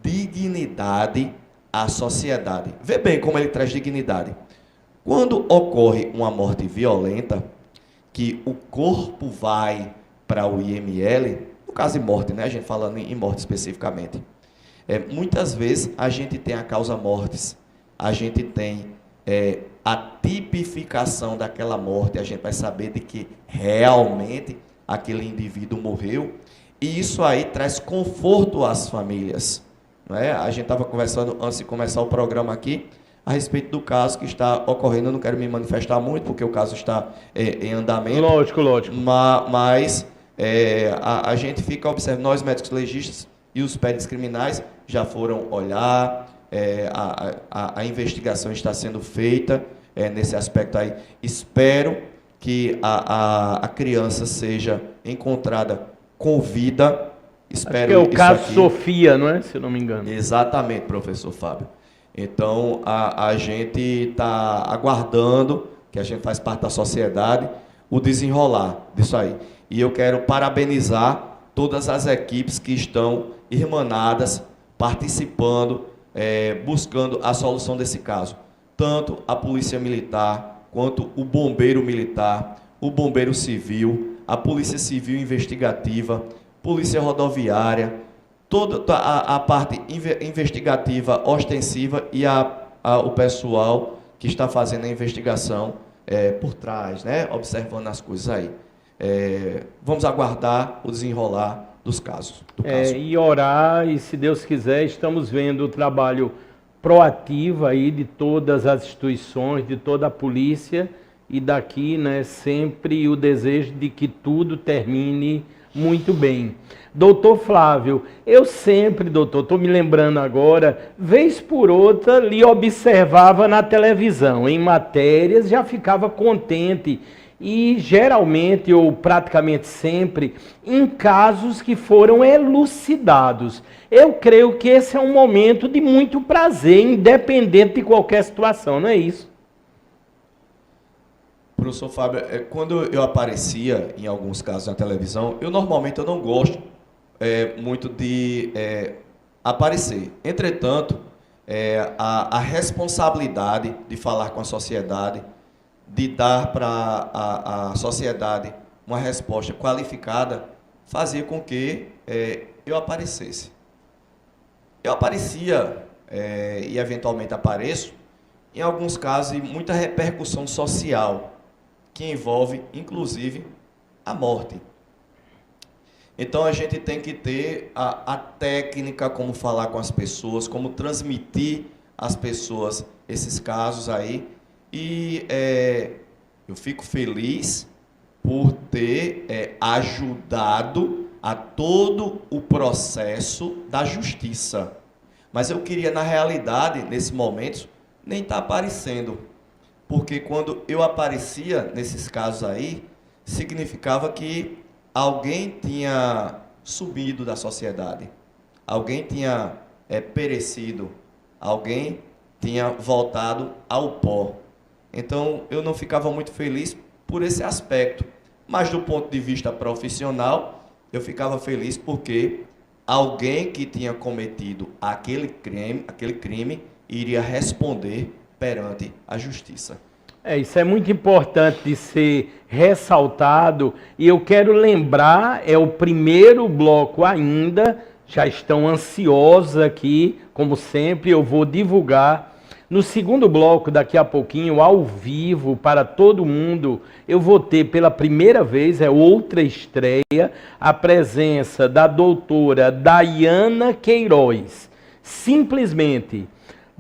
dignidade à sociedade. Vê bem como ele traz dignidade. Quando ocorre uma morte violenta, que o corpo vai para o IML, no caso de morte, né? A gente falando em morte especificamente, muitas vezes a gente tem a causa mortis, a gente tem a tipificação daquela morte, a gente vai saber de que realmente aquele indivíduo morreu, e isso aí traz conforto às famílias. Não é? A gente estava conversando antes de começar o programa aqui a respeito do caso que está ocorrendo. Eu não quero me manifestar muito, porque o caso está em andamento. Lógico. Mas a gente fica observando, nós médicos legistas e os peritos criminais já foram olhar, a investigação está sendo feita nesse aspecto aí. Espero que a criança seja encontrada com vida. Espero. Acho que é o caso aqui. Sofia, não é? Se eu não me engano. Exatamente, professor Fábio. Então, a gente está aguardando, que a gente faz parte da sociedade, o desenrolar disso aí. E eu quero parabenizar todas as equipes que estão irmanadas, participando, buscando a solução desse caso. Tanto a Polícia Militar, quanto o Bombeiro Militar, o Bombeiro Civil, a Polícia Civil Investigativa, Polícia Rodoviária, toda a parte investigativa ostensiva e o pessoal que está fazendo a investigação por trás, né? Observando as coisas aí. Vamos aguardar o desenrolar dos casos. E orar, e se Deus quiser, estamos vendo o trabalho proativa aí de todas as instituições, de toda a polícia, e daqui, né, sempre o desejo de que tudo termine muito bem. Doutor Flávio, eu sempre, doutor, estou me lembrando agora, vez por outra, lhe observava na televisão, em matérias, já ficava contente. E geralmente, ou praticamente sempre, em casos que foram elucidados. Eu creio que esse é um momento de muito prazer, independente de qualquer situação, não é isso? Professor Fábio, quando eu aparecia em alguns casos na televisão, eu normalmente não gosto muito de aparecer. Entretanto, a responsabilidade de falar com a sociedade, de dar para a sociedade uma resposta qualificada, fazia com que eu aparecesse. Eu aparecia, e eventualmente apareço, em alguns casos, de muita repercussão social, que envolve, inclusive, a morte. Então, a gente tem que ter a técnica, como falar com as pessoas, como transmitir às pessoas esses casos aí. E eu fico feliz por ter ajudado a todo o processo da justiça. Mas eu queria, na realidade, nesse momento, nem estar aparecendo. Porque quando eu aparecia nesses casos aí, significava que alguém tinha subido da sociedade, alguém tinha perecido, alguém tinha voltado ao pó. Então, eu não ficava muito feliz por esse aspecto. Mas, do ponto de vista profissional, eu ficava feliz porque alguém que tinha cometido aquele crime iria responder perante a justiça. Isso é muito importante de ser ressaltado, e eu quero lembrar, é o primeiro bloco ainda, já estão ansiosos aqui, como sempre, eu vou divulgar. No segundo bloco, daqui a pouquinho, ao vivo, para todo mundo, eu vou ter pela primeira vez, é outra estreia, a presença da doutora Daiana Queiroz. Simplesmente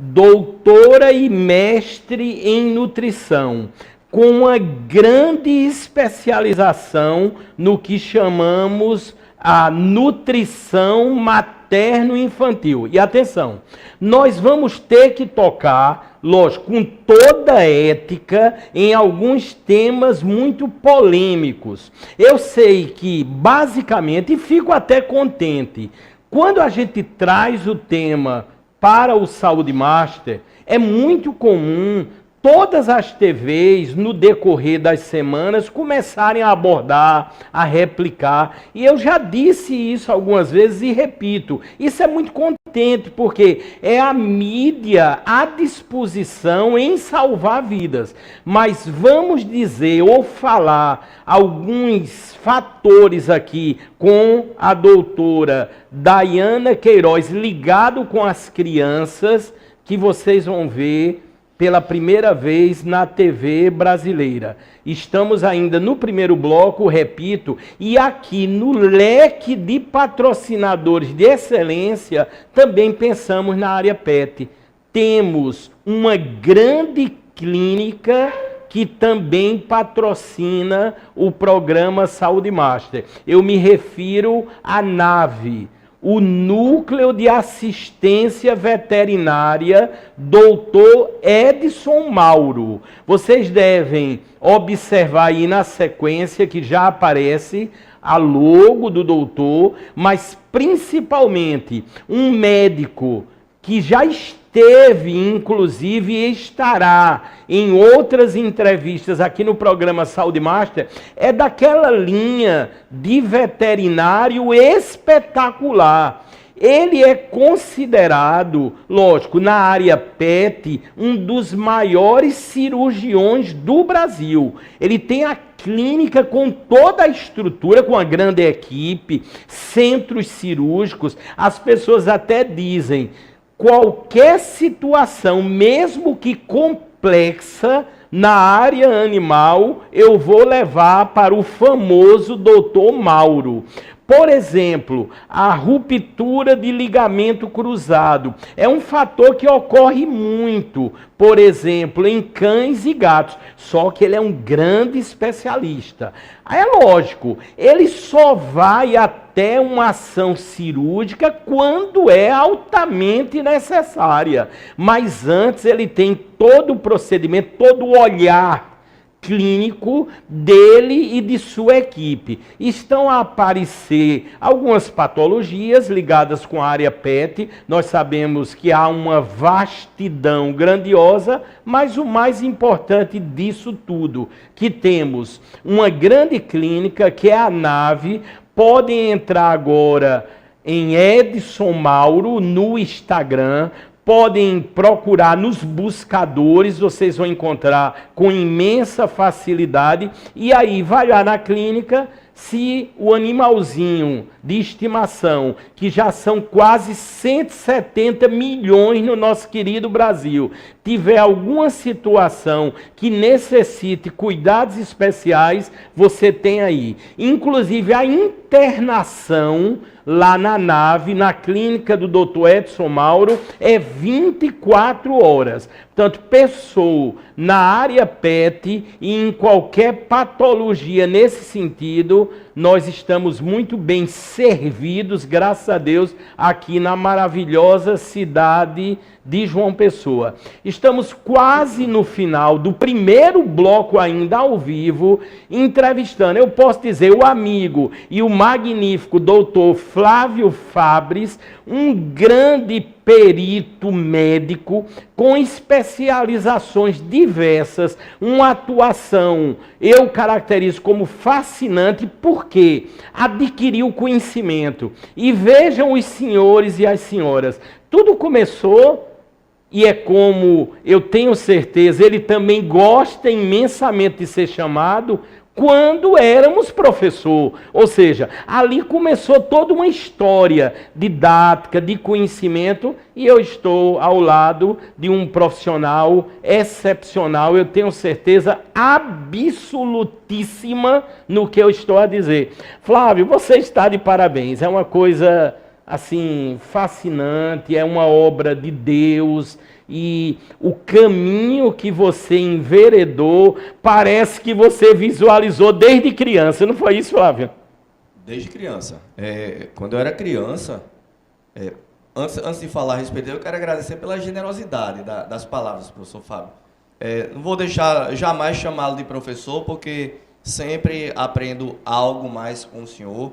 doutora e mestre em nutrição, com uma grande especialização no que chamamos a nutrição materno-infantil. E atenção, nós vamos ter que tocar, lógico, com toda a ética, em alguns temas muito polêmicos. Eu sei que, basicamente, e fico até contente, quando a gente traz o tema para o Saúde Master, é muito comum todas as TVs, no decorrer das semanas, começarem a abordar, a replicar. E eu já disse isso algumas vezes e repito. Isso é muito contente, porque é a mídia à disposição em salvar vidas. Mas vamos dizer ou falar alguns fatores aqui com a doutora Daiana Queiroz, ligado com as crianças, que vocês vão ver pela primeira vez na TV brasileira. Estamos ainda no primeiro bloco, repito, e aqui no leque de patrocinadores de excelência, também pensamos na área PET. Temos uma grande clínica que também patrocina o programa Saúde Master. Eu me refiro à NAVE, o Núcleo de Assistência Veterinária Dr. Edson Mauro. Vocês devem observar aí na sequência que já aparece a logo do doutor, mas principalmente um médico que já esteve, inclusive, e estará em outras entrevistas aqui no programa Saúde Master, é daquela linha de veterinário espetacular. Ele é considerado, lógico, na área PET, um dos maiores cirurgiões do Brasil. Ele tem a clínica com toda a estrutura, com a grande equipe, centros cirúrgicos. As pessoas até dizem, qualquer situação, mesmo que complexa, na área animal, eu vou levar para o famoso Dr. Mauro. Por exemplo, a ruptura de ligamento cruzado é um fator que ocorre muito, por exemplo, em cães e gatos, só que ele é um grande especialista. É lógico, ele só vai até uma ação cirúrgica quando é altamente necessária, mas antes ele tem todo o procedimento, todo o olhar clínico dele e de sua equipe. Estão a aparecer algumas patologias ligadas com a área PET. Nós sabemos que há uma vastidão grandiosa, mas o mais importante disso tudo, que temos uma grande clínica, que é a nave. Podem entrar agora em Edson Mauro no Instagram, podem procurar nos buscadores, vocês vão encontrar com imensa facilidade. E aí, vai lá na clínica, se o animalzinho de estimação, que já são quase 170 milhões no nosso querido Brasil, tiver alguma situação que necessite cuidados especiais, você tem aí. Inclusive a internação lá na nave, na clínica do Dr. Edson Mauro, é 24 horas. Portanto, pessoa na área PET e em qualquer patologia nesse sentido, nós estamos muito bem servidos, graças a Deus, aqui na maravilhosa cidade de João Pessoa. Estamos quase no final do primeiro bloco ainda ao vivo, entrevistando, eu posso dizer, o amigo e o magnífico doutor Flávio Fabres, um grande perito médico com especializações diversas, uma atuação, eu caracterizo como fascinante, porque adquiriu conhecimento. E vejam os senhores e as senhoras, tudo começou, e é como eu tenho certeza, ele também gosta imensamente de ser chamado, quando éramos professor. Ou seja, ali começou toda uma história didática, de conhecimento, e eu estou ao lado de um profissional excepcional, eu tenho certeza absolutíssima no que eu estou a dizer. Flávio, você está de parabéns, é uma coisa assim fascinante, é uma obra de Deus. E o caminho que você enveredou, parece que você visualizou desde criança. Não foi isso, Flávio? Desde criança. Quando eu era criança, antes de falar a respeito dele, eu quero agradecer pela generosidade das palavras, professor Fábio. Não vou deixar jamais chamá-lo de professor, porque sempre aprendo algo mais com o senhor.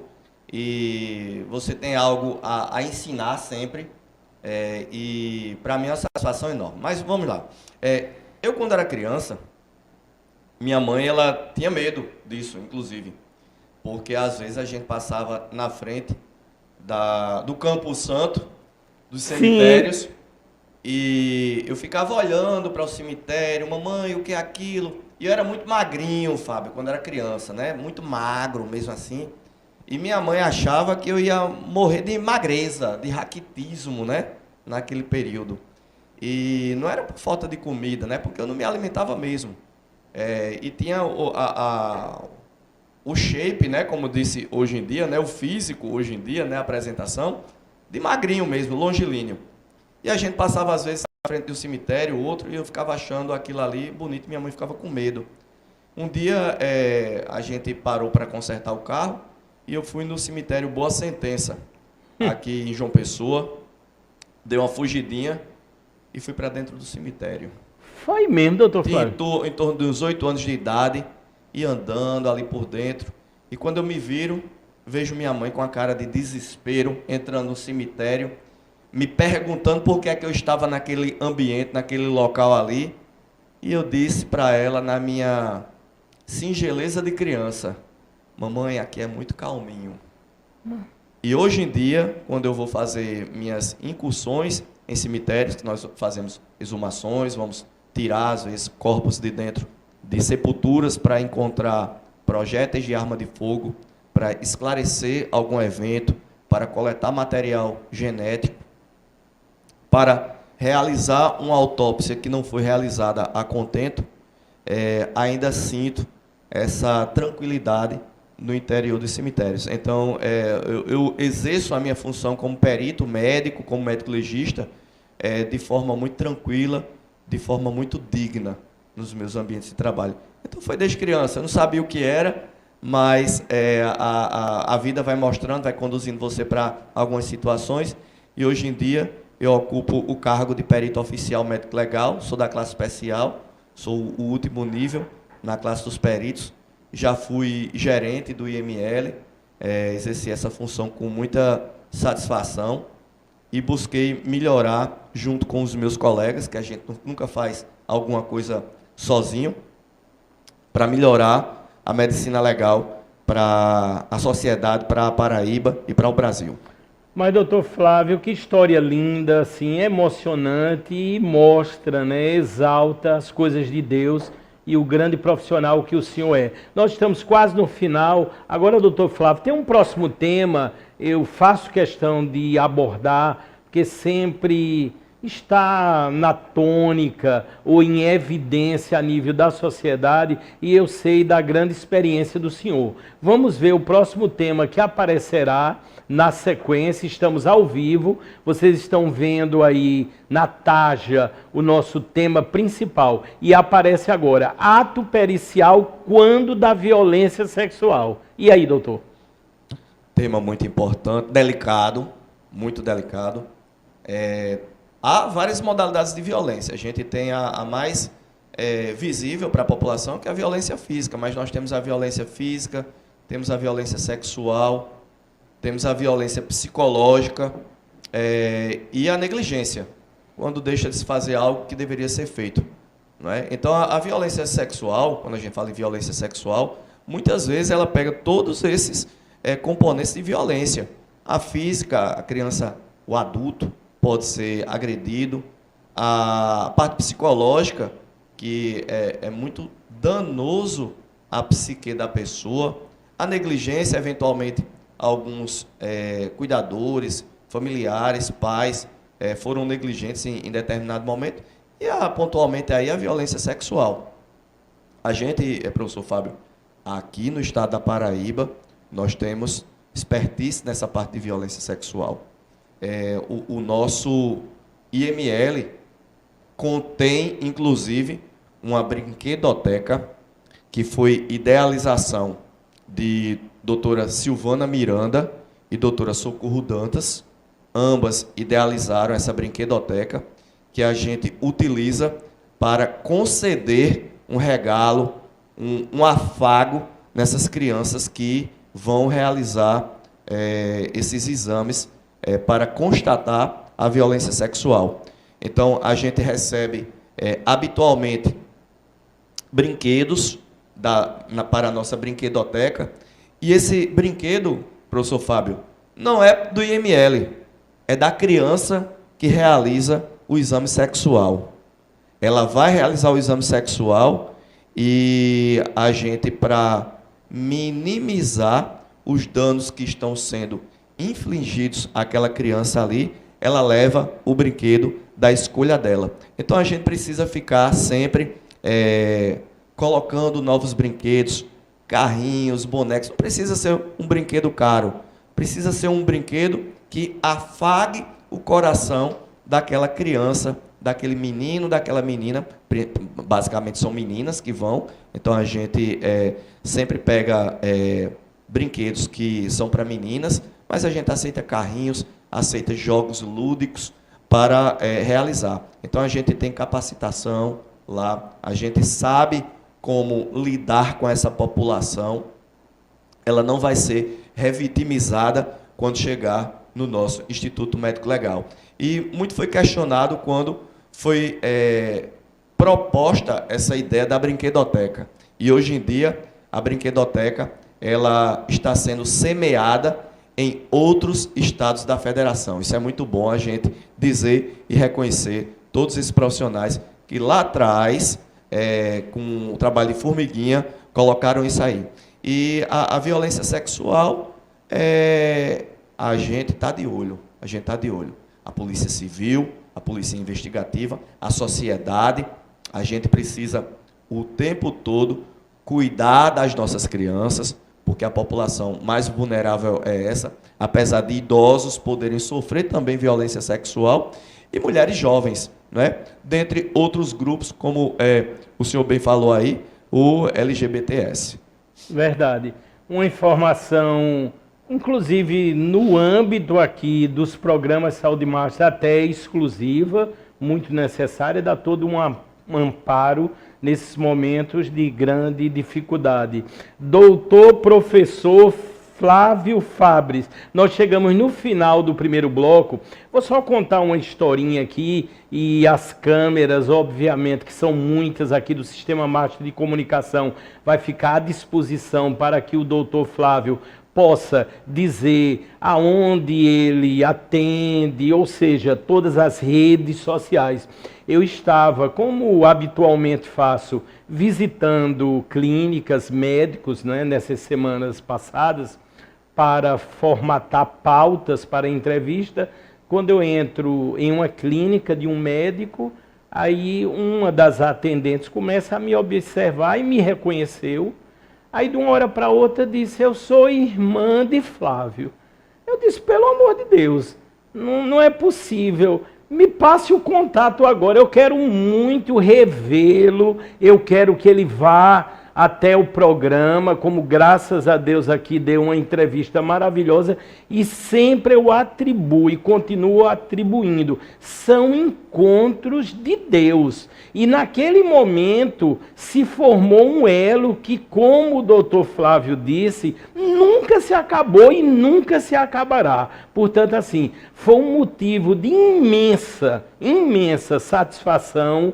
E você tem algo a ensinar sempre. E para mim é uma satisfação enorme. Mas vamos lá. Eu, quando era criança, minha mãe ela tinha medo disso, inclusive. Porque às vezes a gente passava na frente do Campo Santo, dos cemitérios. Sim. E eu ficava olhando para o cemitério. Mamãe, o que é aquilo? E eu era muito magrinho, Fábio, quando era criança, né? Muito magro, mesmo assim. E minha mãe achava que eu ia morrer de magreza, de raquitismo, né? Naquele período. E não era por falta de comida, né? Porque eu não me alimentava mesmo. E tinha o shape, né? Como disse hoje em dia, né? O físico hoje em dia, né? A apresentação, de magrinho mesmo, longilíneo. E a gente passava às vezes na frente do cemitério, outro, e eu ficava achando aquilo ali bonito, minha mãe ficava com medo. Um dia a gente parou para consertar o carro, e eu fui no cemitério Boa Sentença, aqui em João Pessoa, dei uma fugidinha e fui para dentro do cemitério. Foi mesmo, doutor Flávio? Em torno dos 8 anos de idade, e andando ali por dentro. E quando eu me viro, vejo minha mãe com a cara de desespero, entrando no cemitério, me perguntando por que é que eu estava naquele ambiente, naquele local ali. E eu disse para ela, na minha singeleza de criança: mamãe, aqui é muito calminho. E hoje em dia, quando eu vou fazer minhas incursões em cemitérios, que nós fazemos exumações, vamos tirar, às vezes, corpos de dentro de sepulturas para encontrar projéteis de arma de fogo, para esclarecer algum evento, para coletar material genético, para realizar uma autópsia que não foi realizada a contento, ainda sinto essa tranquilidade no interior dos cemitérios. Então, eu exerço a minha função como perito médico, como médico legista, de forma muito tranquila, de forma muito digna nos meus ambientes de trabalho. Então, foi desde criança. Eu não sabia o que era, mas a vida vai mostrando, vai conduzindo você para algumas situações. E hoje em dia, eu ocupo o cargo de perito oficial médico legal, sou da classe especial, sou o último nível na classe dos peritos. Já fui gerente do IML, exerci essa função com muita satisfação e busquei melhorar junto com os meus colegas, que a gente nunca faz alguma coisa sozinho, para melhorar a medicina legal para a sociedade, para a Paraíba e para o Brasil. Mas, doutor Flávio, que história linda, assim, emocionante e mostra, né, exalta as coisas de Deus e o grande profissional que o senhor é. Nós estamos quase no final. Agora, doutor Flávio, tem um próximo tema, eu faço questão de abordar, porque sempre está na tônica ou em evidência a nível da sociedade, e eu sei da grande experiência do senhor. Vamos ver o próximo tema que aparecerá na sequência. Estamos ao vivo, vocês estão vendo aí na Taja o nosso tema principal, e aparece agora, ato pericial quando da violência sexual. E aí, doutor? Tema muito importante, delicado, muito delicado. Há várias modalidades de violência. A gente tem a mais visível para a população, que é a violência física, mas nós temos a violência física, temos a violência sexual, temos a violência psicológica e a negligência, quando deixa de se fazer algo que deveria ser feito. Não é? Então, a violência sexual, quando a gente fala em violência sexual, muitas vezes ela pega todos esses componentes de violência. A física, a criança, o adulto, pode ser agredido. A parte psicológica, que é muito danoso à psique da pessoa. A negligência, eventualmente, alguns cuidadores, familiares, pais, foram negligentes em determinado momento. E, pontualmente, aí, a violência sexual. A gente, professor Fábio, aqui no estado da Paraíba, nós temos expertise nessa parte de violência sexual. O nosso IML contém, inclusive, uma brinquedoteca que foi idealização de doutora Silvana Miranda e doutora Socorro Dantas. Ambas idealizaram essa brinquedoteca que a gente utiliza para conceder um regalo, um afago nessas crianças que vão realizar esses exames para constatar a violência sexual. Então, a gente recebe habitualmente brinquedos para a nossa brinquedoteca, e esse brinquedo, professor Fábio, não é do IML, é da criança que realiza o exame sexual. Ela vai realizar o exame sexual e a gente, para minimizar os danos que estão sendo infligidos àquela criança ali, ela leva o brinquedo da escolha dela. Então, a gente precisa ficar sempre colocando novos brinquedos, carrinhos, bonecos. Não precisa ser um brinquedo caro, precisa ser um brinquedo que afague o coração daquela criança, daquele menino, daquela menina. Basicamente são meninas que vão. Então, a gente sempre pega brinquedos que são para meninas, mas a gente aceita carrinhos, aceita jogos lúdicos para realizar. Então, a gente tem capacitação lá, a gente sabe como lidar com essa população. Ela não vai ser revitimizada quando chegar no nosso Instituto Médico Legal. E muito foi questionado quando foi proposta essa ideia da brinquedoteca. E hoje em dia, a brinquedoteca ela está sendo semeada em outros estados da federação. Isso é muito bom a gente dizer e reconhecer todos esses profissionais que lá atrás, com o trabalho de formiguinha, colocaram isso aí. E a violência sexual, a gente está de olho. A gente está de olho. A Polícia Civil, a Polícia Investigativa, a sociedade, a gente precisa o tempo todo cuidar das nossas crianças, porque a população mais vulnerável é essa, apesar de idosos poderem sofrer também violência sexual, e mulheres jovens, né? Dentre outros grupos, como o senhor bem falou aí, o LGBTS. Verdade. Uma informação, inclusive no âmbito aqui dos programas Saúde Master, até exclusiva, muito necessária, dá todo um amparo nesses momentos de grande dificuldade. Doutor Professor Flávio Fabres, nós chegamos no final do primeiro bloco. Vou só contar uma historinha aqui, e as câmeras, obviamente, que são muitas aqui do Sistema Master de Comunicação, vai ficar à disposição para que o doutor Flávio possa dizer aonde ele atende, ou seja, todas as redes sociais. Eu estava, como habitualmente faço, visitando clínicas, médicos, né, nessas semanas passadas, para formatar pautas para entrevista. Quando eu entro em uma clínica de um médico, aí uma das atendentes começa a me observar e me reconheceu. Aí de uma hora para outra disse: eu sou irmã de Flávio. Eu disse: pelo amor de Deus, não é possível. Me passe o contato agora, eu quero muito revê-lo, eu quero que ele vá até o programa, como graças a Deus aqui deu uma entrevista maravilhosa, e sempre eu atribuo e continuo atribuindo. São encontros de Deus. E naquele momento se formou um elo que, como o doutor Flávio disse, nunca se acabou e nunca se acabará. Portanto, assim, foi um motivo de imensa satisfação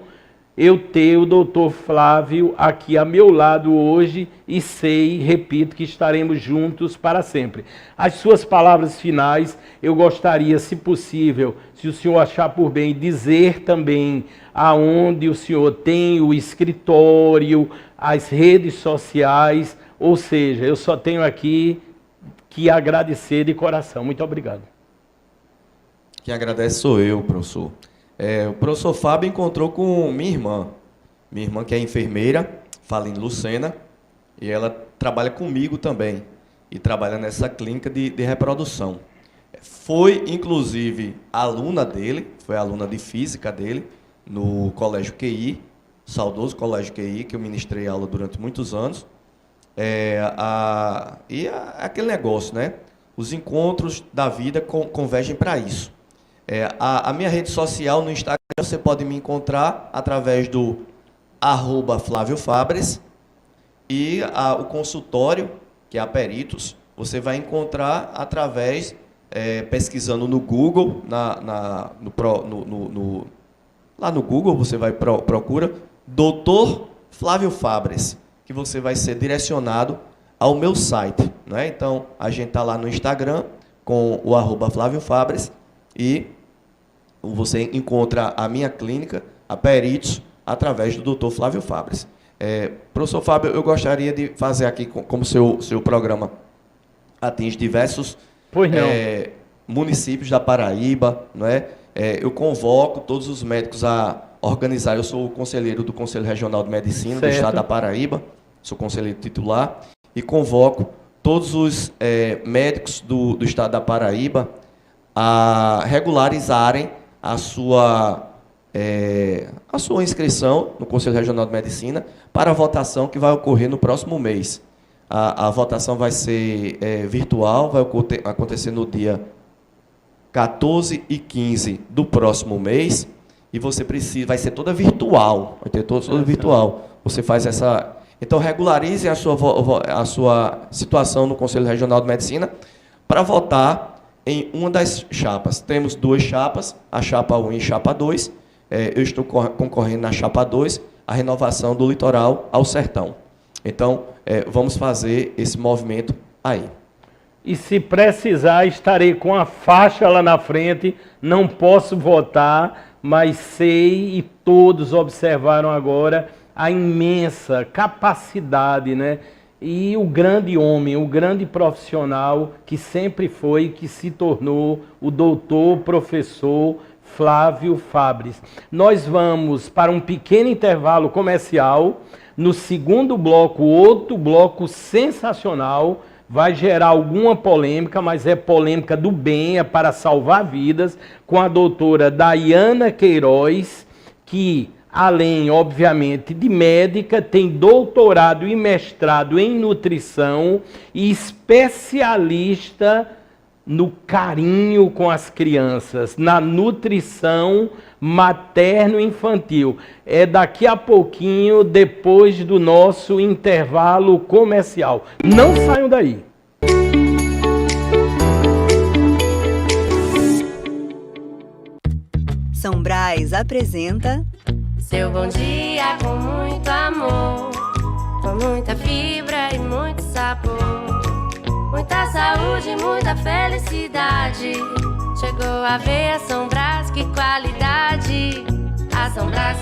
eu ter o doutor Flávio aqui a meu lado hoje, e sei, repito, que estaremos juntos para sempre. As suas palavras finais, eu gostaria, se possível, se o senhor achar por bem, dizer também aonde o senhor tem o escritório, as redes sociais, ou seja, eu só tenho aqui que agradecer de coração. Muito obrigado. Quem agradece sou eu, professor. O professor Fábio encontrou com minha irmã que é enfermeira, Faline Lucena, e ela trabalha comigo também, e trabalha nessa clínica de reprodução. Foi, inclusive, aluna dele, foi aluna de física dele, no Colégio QI, saudoso Colégio QI, que eu ministrei aula durante muitos anos. Aquele negócio, né? Os encontros da vida convergem para isso. A minha rede social no Instagram, você pode me encontrar através do @Flávio Fabres, e o consultório, que é a Peritos, você vai encontrar através, pesquisando no Google, lá no Google você vai procura Doutor Flávio Fabres, que você vai ser direcionado ao meu site, né? Então, a gente está lá no Instagram com o @Flávio Fabres, e você encontra a minha clínica, a Peritos, através do Dr. Flávio Fabres. Professor Fábio, eu gostaria de fazer aqui, como seu programa atinge diversos municípios da Paraíba, não é? Eu convoco todos os médicos a organizar. Eu sou o conselheiro do Conselho Regional de Medicina do Estado da Paraíba, sou conselheiro titular, e convoco todos os médicos do Estado da Paraíba a regularizarem a sua inscrição no Conselho Regional de Medicina para a votação que vai ocorrer no próximo mês. A votação vai ser virtual, vai acontecer no dia 14 e 15 do próximo mês, e vai ser toda virtual, vai ter toda virtual. Você faz essa... Então, regularize a sua situação no Conselho Regional de Medicina para votar em uma das chapas. Temos duas chapas, a chapa 1 e a chapa 2. Eu estou concorrendo na chapa 2, a renovação do litoral ao sertão. Então, vamos fazer esse movimento aí. E se precisar, estarei com a faixa lá na frente. Não posso votar, mas sei, e todos observaram agora, a imensa capacidade, né? E o grande homem, o grande profissional que sempre foi, que se tornou o doutor, professor Flávio Fabres. Nós vamos para um pequeno intervalo comercial. No segundo bloco, outro bloco sensacional, vai gerar alguma polêmica, mas é polêmica do bem, é para salvar vidas, com a doutora Daiana Queiroz, que, além, obviamente, de médica, tem doutorado e mestrado em nutrição e especialista no carinho com as crianças, na nutrição materno-infantil. É daqui a pouquinho, depois do nosso intervalo comercial. Não saiam daí. São Brás apresenta Seu bom dia com muito amor, com muita fibra e muito sabor, muita saúde, muita felicidade. Chegou a ver a São Brás, que qualidade. A São Brás